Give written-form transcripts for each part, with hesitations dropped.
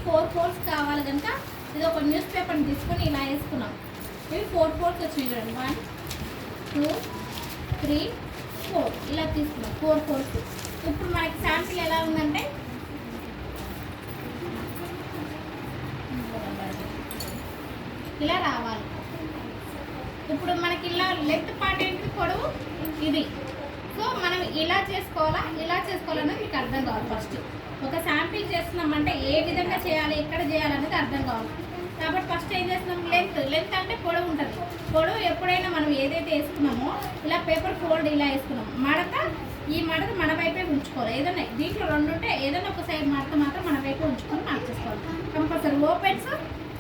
4 folds కావాలి కనుక ఇది ఒక న్యూస్ పేపర్ని తీసుకొని ఇలా వేసుకున్నాం. ఇవి 4 ఫోల్డ్స్ వచ్చినాయి చూడండి. 1 2 3 4 ఇలా తీసుకున్నాం 4 ఫోల్డ్స్. ఇప్పుడు మనకి శాంపిల్ ఎలా ఉందంటే ఇలా రావాలి. ఇప్పుడు మనకి ఇలా లెంత్ పార్ట్ ఏంటి, పొడవు ఇది. సో మనం ఇలా చేసుకోవాలన్నది మీకు అర్థం కావాలి. ఫస్ట్ ఒక శాంపిల్ చేస్తున్నామంటే ఏ విధంగా చేయాలి, ఎక్కడ చేయాలనేది అర్థం కావాలి. కాబట్టి ఫస్ట్ ఏం చేస్తున్నాం, లెంత్ అంటే పొడవు ఉంటుంది. పొడవు ఎప్పుడైనా మనం ఏదైతే వేసుకున్నామో ఇలా పేపర్ ఫోల్డ్ ఇలా వేసుకున్నాం. ఈ మడత మన వైపే ఉంచుకోవాలి. ఏదైనా దీంట్లో 2 ఉంటే ఏదైనా ఒక సైడ్ మడత మాత్రం మన వైపే ఉంచుకొని మార్చేసుకోవాలి. కంపల్సరీ ఓపెన్స్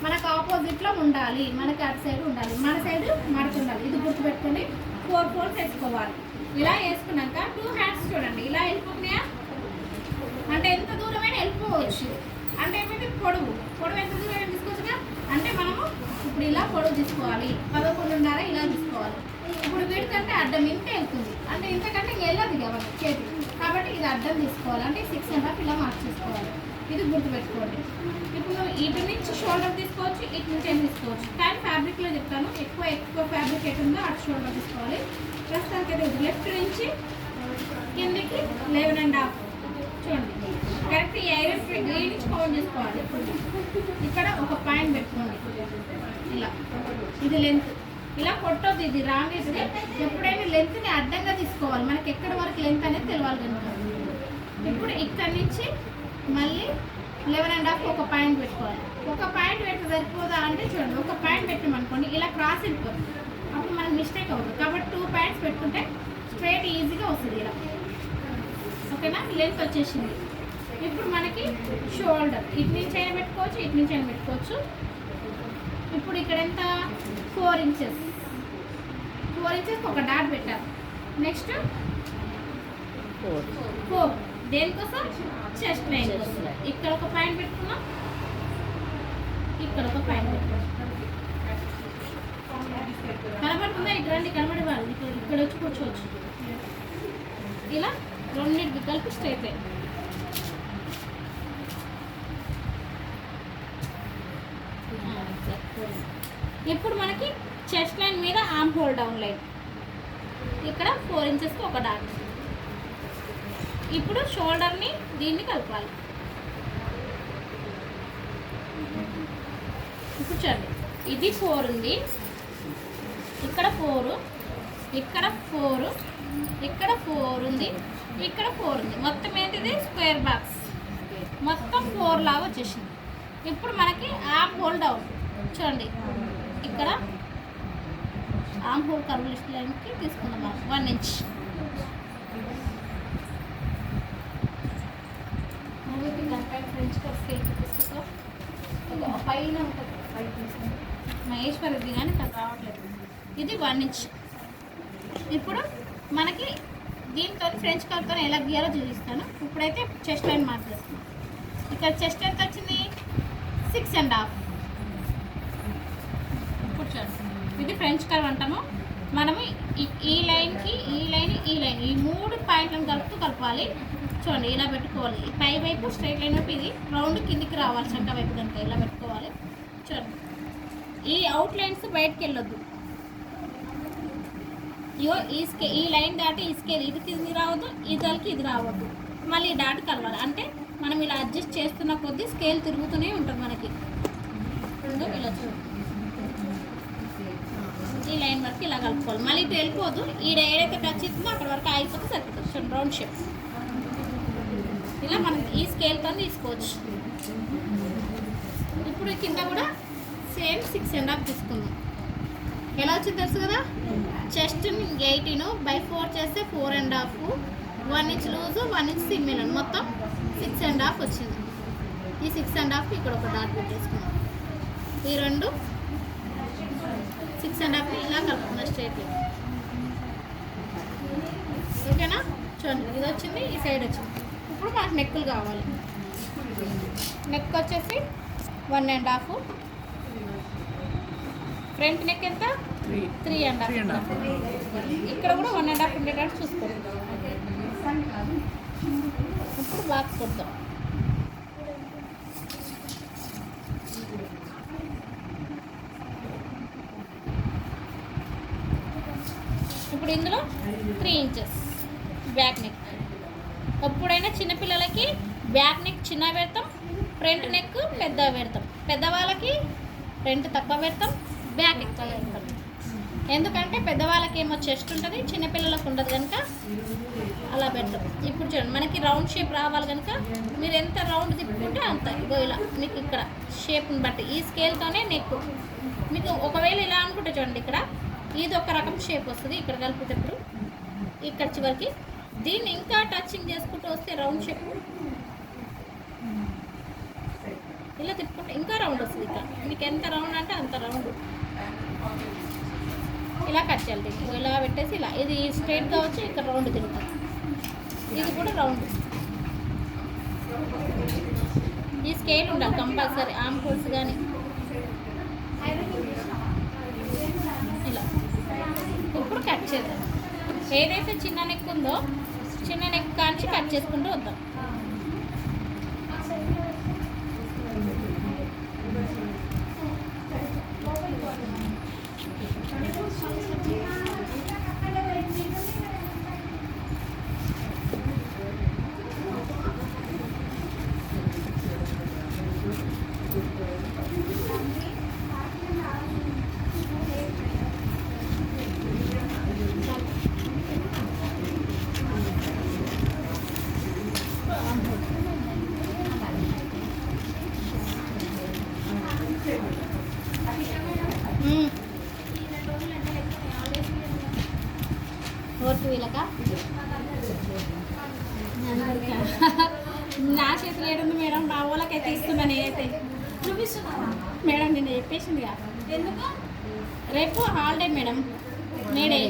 మనకు ఆపోజిట్లో ఉండాలి, మనకి అటు సైడ్ ఉండాలి, మన సైడ్ మడత ఉండాలి. ఇది గుర్తుపెట్టుకొని 4 ఫోల్డ్స్ వేసుకోవాలి. ఇలా వేసుకున్నాక 2 హ్యాండ్స్ చూడండి ఇలా వెళ్ళిపోతున్నాయా అంటే ఎంత దూరమైనా వెళ్ళిపోవచ్చు. అంటే ఏమైతే పొడవు ఎంత దూరమైనా తీసుకోవచ్చుగా. అంటే మనము ఇప్పుడు ఇలా పొడవు తీసుకోవాలి, 11.5 ఇలా తీసుకోవాలి. ఇప్పుడు వీడికంటే అడ్డం ఇంత వెళ్తుంది, అంటే ఇంతకంటే వెళ్ళదు కాబట్టి చేతి, కాబట్టి ఇది అడ్డం తీసుకోవాలి. అంటే 6.5 ఇలా మార్చేసుకోవాలి. ఇది గుర్తుపెట్టుకోండి. ఇప్పుడు ఇటు నుంచి షోల్డర్ తీసుకోవచ్చు, ఇటు నుంచి ఏం తీసుకోవచ్చు. కానీ ఫ్యాబ్రిక్లో చెప్తాను, ఎక్కువ ఫ్యాబ్రిక్ ఎటుందో అటు షోల్డర్ తీసుకోవాలి. ప్రస్తుతానికి అయితే లెఫ్ట్ నుంచి కిందికి 11.5 చూడండి. కరెక్ట్ ఈ ఐరన్ ఫ్రీడ్ నుంచి కౌంట్ చేసుకోవాలి. ఇక్కడ ఒక పాయింట్ పెట్టుకోండి ఇలా. ఇది లెంత్ ఇలా కొట్టొద్దు, ఇది రాంగ్ అయితే. ఎప్పుడైనా లెంత్ని అడ్డంగా తీసుకోవాలి, మనకి ఎక్కడి వరకు లెంత్ అనేది తెలియాలి కనుక. ఇప్పుడు ఇక్కడ నుంచి మళ్ళీ 11.5 ఒక పాయింట్ పెట్టుకోవాలి. ఒక పాయింట్ పెట్టి సరిపోదా అంటే చూడండి, ఒక పాయింట్ పెట్టామనుకోండి ఇలా క్రాస్ వెళ్ళిపోతుంది, అప్పుడు మనకు మిస్టేక్ అవుతుంది. కాబట్టి 2 పాయింట్స్ పెట్టుకుంటే స్ట్రైట్ ఈజీగా వస్తుంది ఇలా. ఓకేనా, లెంత్ వచ్చేసింది. ఇప్పుడు మనకి షోల్డర్ ఇటు నుంచి అయినా పెట్టుకోవచ్చు, ఇటు నుంచి అయినా పెట్టుకోవచ్చు. ఇప్పుడు ఇక్కడ ఎంత 4 ఇంచెస్ ఒక డాట్ పెట్టారు. నెక్స్ట్ 4 దేనికోసం, చెస్ట్ లైన్ కోసం. ఇక్కడ ఒక పాయింట్ పెట్టుకున్నాం, ఇక్కడ ఒక పాయింట్ పెట్టుకున్నాం. కనబడుతుందా, ఇక్కడ రండి కనబడే వాళ్ళు ఇక్కడ వచ్చి కూర్చోవచ్చు. ఇలా రెండింటికి కలిపి స్ట్రైట్ లైన్. ఇప్పుడు మనకి చెస్ట్ లైన్ మీద ఆర్మ్ హోల్ డౌన్ లైన్, ఇక్కడ 4 ఇంచెస్కి ఒక డాట్. ఇప్పుడు షోల్డర్ని దీన్ని కలపాలి. ఇప్పుడు చూడండి, ఇది 4 ఉంది, ఇక్కడ 4, ఇక్కడ 4, ఇక్కడ 4 ఉంది, ఇక్కడ 4 ఉంది. మొత్తం ఏంటిది స్క్వేర్ బాక్స్, మొత్తం 4 లాగా వచ్చేసింది. ఇప్పుడు మనకి ఆర్మ్ హోల్ డౌన్ చూడండి, ఇక్కడ ఆర్మ్ హోల్ కర్వ్ లిస్ట్ లైన్కి తీసుకుందాం మనం 1 ఇంచ్. ఫ్రెంచ్ కప్ స్కేల్ చూపిస్తా పైన ఉంటుంది, మహేశ్వరిది కానీ ఇక్కడ రావట్లేదు. ఇది 1 ఇంచ్. ఇప్పుడు మనకి దీంతో ఫ్రెంచ్ కప్తో ఎలా గీయాలో చూపిస్తాను. ఇప్పుడైతే చెస్ట్ లైన్ మార్చేస్తాను. ఇక్కడ చెస్ట్ ఎంత వచ్చింది, 6.5. ఇప్పుడు చూడండి, ఇది ఫ్రెంచ్ కర్వ్ అంటాము. మనము ఈ లైన్కి ఈ లైన్ ఈ 3 పాయింట్లను కలపాలి. చూడండి ఇలా పెట్టుకోవాలి. పై వైపు స్ట్రైట్ లైన్ వైపు ఇది రౌండ్ కిందికి రావాలి, చంక వైపు కనుక ఇలా పెట్టుకోవాలి. చూడండి, ఈ అవుట్ లైన్స్ బయటకు వెళ్ళొద్దు. ఇగో ఈ లైన్ దాటి ఈ స్కేల్ ఇది కిందికి రావద్దు, ఈ తలకి ఇది రావద్దు, మళ్ళీ ఈ డాట్ కలవాలి. అంటే మనం ఇలా అడ్జస్ట్ చేస్తున్న కొద్దీ స్కేల్ తిరుగుతూనే ఉంటుంది మనకి. ఇలా చూడండి, ఈ లైన్ వరకు ఇలా కలుపుకోవాలి. మళ్ళీ ఇటు వెళ్ళిపోదు, ఏదైతే టచ్ ఇస్తుందో అక్కడ వరకు ఆగిపోతే సరిపోతుంది. చూడండి, రౌండ్ షేప్ ఇలా మనం ఈ స్కేల్తో తీసుకోవచ్చు. ఇప్పుడు కింద కూడా సేమ్ 6.5 తీసుకుందాం. ఎలా వచ్చింది తెలుసు కదా, చెస్ట్ 18/4 చేస్తే 4.5, 1 ఇంచ్ లూజు 1 ఇంచ్ సిమ్మిల్ అని మొత్తం 6.5 వచ్చింది. ఈ 6.5 ఇక్కడ ఒక డాట్ పెట్టేసుకున్నాం. ఈ 2 6.5 ఇలా కలుపుకున్నా స్ట్రైట్. ఓకేనా, చూడండి ఇది వచ్చింది, ఈ సైడ్ వచ్చింది. ఇప్పుడు మనకు నెక్కులు కావాలి. నెక్ వచ్చేసి 1.5, ఫ్రంట్ నెక్ ఎంత 3.5. ఇక్కడ కూడా 1.5 ఉండేటట్టు చూసుకోండి. ఇప్పుడు బాక్స్ కొడతాం. ఇప్పుడు ఇందులో 3 ఇంచెస్ బ్యాక్ నెక్. ఎప్పుడైనా చిన్నపిల్లలకి బ్యాక్ నెక్ చిన్న పెడతాం, ఫ్రంట్ నెక్ పెద్ద పెడతాం. పెద్దవాళ్ళకి ఫ్రంట్ తక్కువ పెడతాం, బ్యాక్ ఎక్కువ పెడతాం. ఎందుకంటే పెద్దవాళ్ళకి ఏమో చెస్ట్ ఉంటుంది, చిన్నపిల్లలకు ఉండదు కనుక అలా పెడతాం. ఇప్పుడు చూడండి, మనకి రౌండ్ షేప్ రావాలి కనుక మీరు ఎంత రౌండ్ తిప్పుకుంటే అంత. ఇగో ఇలా మీకు ఇక్కడ షేప్ని బట్టి ఈ స్కేల్తోనే నెక్. మీకు ఒకవేళ ఇలా అనుకుంటే చూడండి, ఇక్కడ ఇది ఒక రకం షేప్ వస్తుంది. ఇక్కడ కలిపేటప్పుడు ఇక్కడ చివరికి దీన్ని ఇంకా టచింగ్ చేసుకుంటూ వస్తే రౌండ్ షేప్ ఇలా తిప్పుకుంటే ఇంకా రౌండ్ వస్తుంది. ఇక్కడ మీకు ఎంత రౌండ్ అంటే అంత రౌండ్ ఇలా కట్ చేయాలి. ఇలా పెట్టేసి ఇలా ఇది స్ట్రైట్గా వచ్చి ఇక్కడ రౌండ్ తిరుగుతుంది. ఇది కూడా రౌండ్. ఈ స్కేల్ ఉండాలి కంపల్సరీ. ఆర్మ్ హోల్స్ కానీ ఇలా. ఇప్పుడు కట్ చేద్దాం. ఏదైతే చిన్న నెక్ ఉందో చిన్న నెక్ కాంచి కట్ చేసుకుంటూ వద్దాం. ఓర్పు వీళ్ళక నా చేతిలో ఏడుంది మేడం, నా వాళ్ళకైతే ఇస్తున్నా. నేనైతే మేడం నిన్న చెప్పేసిందిగా. ఎందుకు రేపు holiday madam, May Day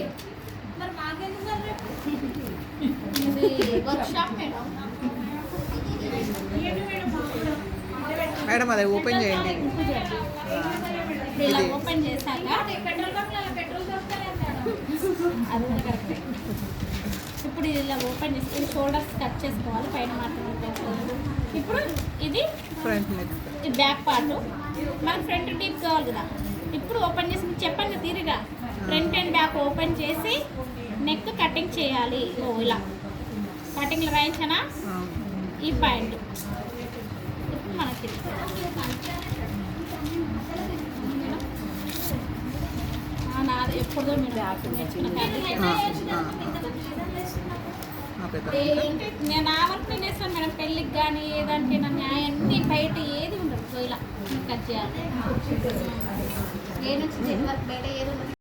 workshop madam. Madam అది ఓపెన్ చేయండి. ఇలా ఓపెన్ చేశాక అది కరెక్ట్. ఇప్పుడు ఇది ఇలా ఓపెన్ చేసి ఇది షోల్డర్స్ కట్ చేసుకోవాలి, పైన మాత్రమే. ఇప్పుడు ఇది ఫ్రంట్ నెక్, ఇది బ్యాక్ పార్ట్. మనకి ఫ్రంట్ డీప్ కావాలి కదా. ఇప్పుడు ఓపెన్ చేసి చెప్పండి తీరిగా ఫ్రంట్ అండ్ బ్యాక్ ఓపెన్ చేసి నెక్ కటింగ్ చేయాలి. ఓ ఇలా కటింగ్లో రాయించానా ఈ పాయింట్. ఇప్పుడు మనకి నాది ఎప్పుడుదో మీరు నేను నా వరకు నేను వేస్తాను మేడం. పెళ్ళికి కానీ ఏదంటే నా న్యాయం అన్నీ బయట ఏది ఉండదు. సో ఇలా కట్ చేయాలి. ఏ నుంచి బయట ఏది ఉండదు.